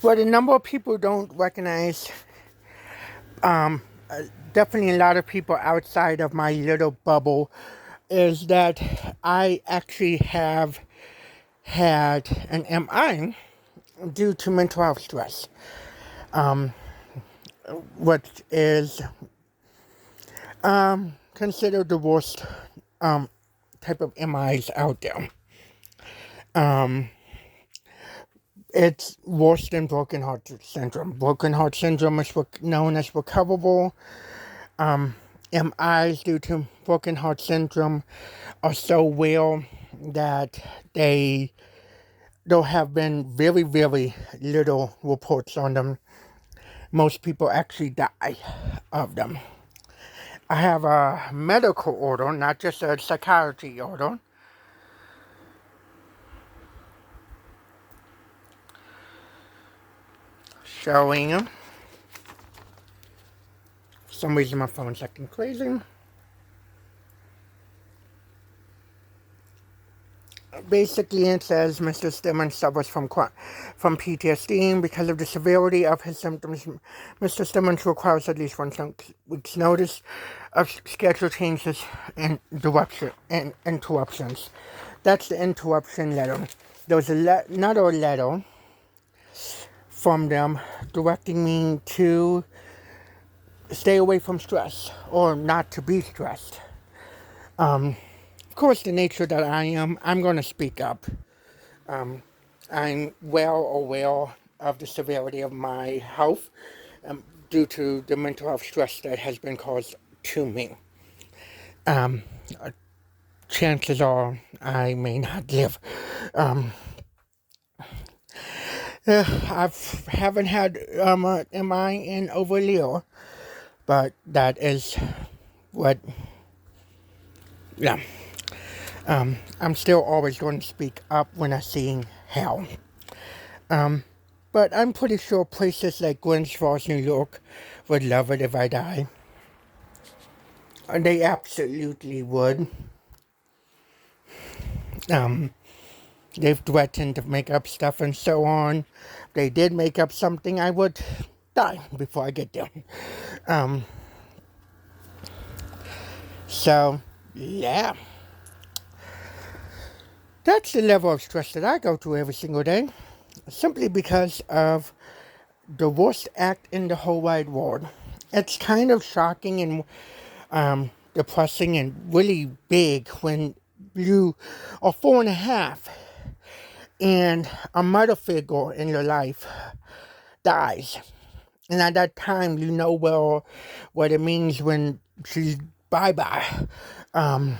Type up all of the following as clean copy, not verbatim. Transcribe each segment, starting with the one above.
What a number of people don't recognize, um, definitely a lot of people outside of my little bubble, is that I actually have had an MI due to mental health stress, which is considered the worst type of MIs out there. It's worse than broken heart syndrome. Broken heart syndrome is known as recoverable. MIs due to broken heart syndrome are so rare that there have been very, very little reports on them. Most people actually die of them. I have a medical order, not just a psychiatry order, showing, for some reason my phone's acting crazy. Basically, it says Mr. Stillman suffers from PTSD. Because of the severity of his symptoms, Mr. Stillman requires at least 1 week's notice of schedule changes and interruptions. That's the interruption letter. There was another letter from them directing me to stay away from stress or not to be stressed. Of course, the nature that I am, I'm going to speak up. I'm well aware of the severity of my health due to the mental health stress that has been caused to me. Chances are I may not live. I haven't had an MI in over a year, but that is what, yeah. I'm still always going to speak up when I see hell. But I'm pretty sure places like Glens Falls, New York would love it if I die. And they absolutely would. They've threatened to make up stuff and so on. If they did make up something, I would die before I get there. So, yeah. That's the level of stress that I go through every single day. Simply because of the worst act in the whole wide world. It's kind of shocking and depressing and really big when you are 4.5 and a mother figure in your life dies. And at that time, you know well what it means when she's bye-bye. And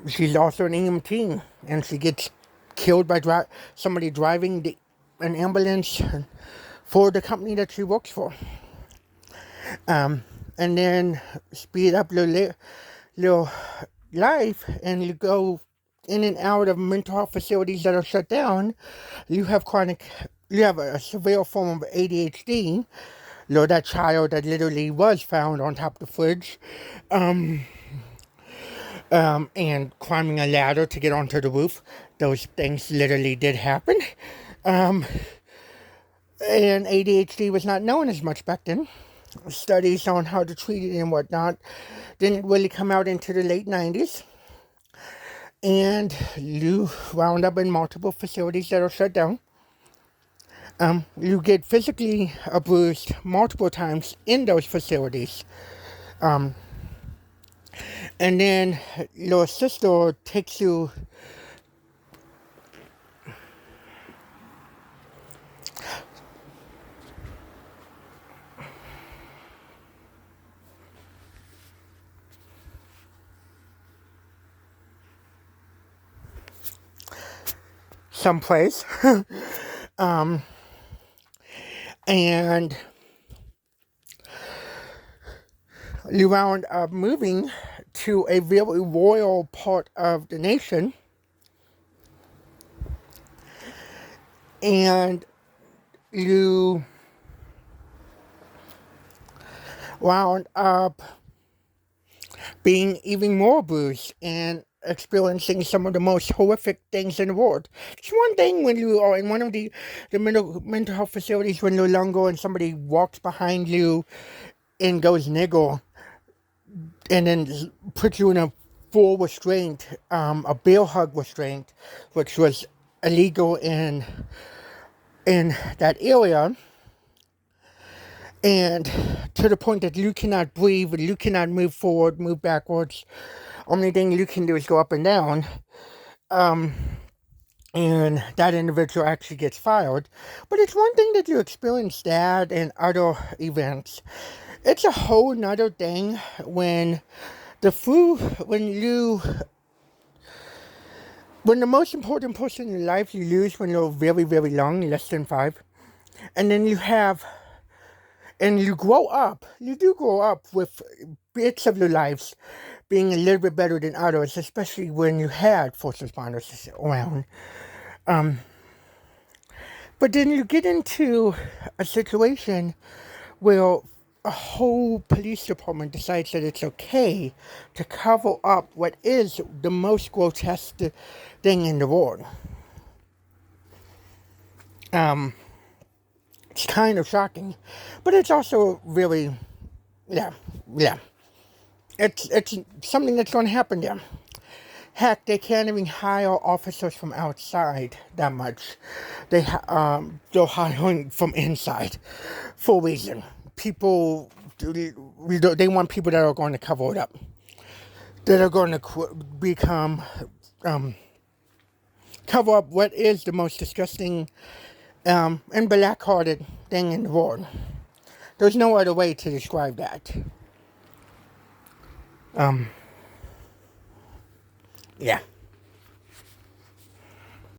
she's also an EMT, and she gets killed by somebody driving an ambulance for the company that she works for. And then speed up your life, and you go in and out of mental health facilities that are shut down. You have a severe form of ADHD. That child that literally was found on top of the fridge, and climbing a ladder to get onto the roof. Those things literally did happen. And ADHD was not known as much back then. Studies on how to treat it and whatnot didn't really come out into the late 90s. And you wound up in multiple facilities that are shut down. You get physically abused multiple times in those facilities. And then your sister takes you someplace. And you wound up moving to a very royal part of the nation. And you wound up being even more abused and experiencing some of the most horrific things in the world. It's one thing when you are in one of the mental health facilities when you're younger and somebody walks behind you and goes niggle and then puts you in a full restraint, a bear hug restraint, which was illegal in that area, and to the point that you cannot breathe, you cannot move forward, move backwards. Only thing you can do is go up and down. And that individual actually gets fired. But it's one thing that you experience that and other events. It's a whole nother thing when when the most important person in your life you lose when you're very, very young, less than 5, and then you do grow up with bits of your lives being a little bit better than others, especially when you had first responders around. But then you get into a situation where a whole police department decides that it's okay to cover up what is the most grotesque thing in the world. It's kind of shocking, but it's also really, yeah. It's something that's going to happen there. Heck, they can't even hire officers from outside that much. They're hiring from inside for a reason. People, they want people that are going to cover it up, that are going to cover up what is the most disgusting and black-hearted thing in the world. There's no other way to describe that. Yeah.